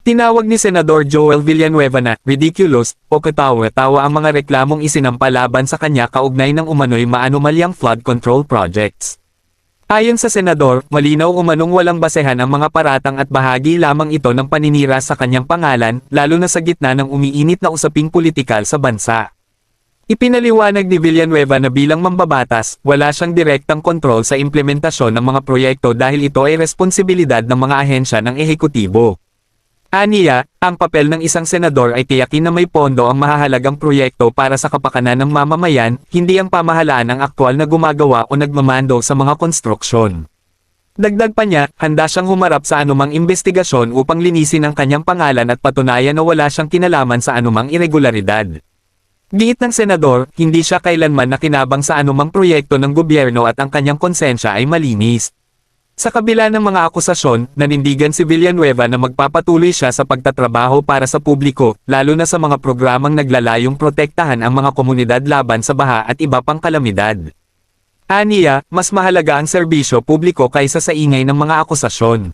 Tinawag ni Senador Joel Villanueva na ridiculous o katawa-tawa ang mga reklamong isinampa laban sa kanya kaugnay ng umano'y maanumalyang flood control projects. Ayon sa senador, malinaw umanong walang basehan ang mga paratang at bahagi lamang ito ng paninira sa kanyang pangalan, lalo na sa gitna ng umiinit na usaping politikal sa bansa. Ipinaliwanag ni Villanueva na bilang mambabatas, wala siyang direktang kontrol sa implementasyon ng mga proyekto dahil ito ay responsibilidad ng mga ahensya ng ehekutibo. Aniya, ang papel ng isang senador ay tiyakin na may pondo ang mahahalagang proyekto para sa kapakanan ng mamamayan, hindi ang pamahalaan ang aktwal na gumagawa o nagmamando sa mga konstruksyon. Dagdag pa niya, handa siyang humarap sa anumang investigasyon upang linisin ang kanyang pangalan at patunayan na wala siyang kinalaman sa anumang irregularidad. Giit ng senador, hindi siya kailanman nakinabang sa anumang proyekto ng gobyerno at ang kanyang konsensya ay malinis. Sa kabila ng mga akusasyon, nanindigan si Villanueva na magpapatuloy siya sa pagtatrabaho para sa publiko, lalo na sa mga programang naglalayong protektahan ang mga komunidad laban sa baha at iba pang kalamidad. Aniya, mas mahalaga ang serbisyo publiko kaysa sa ingay ng mga akusasyon.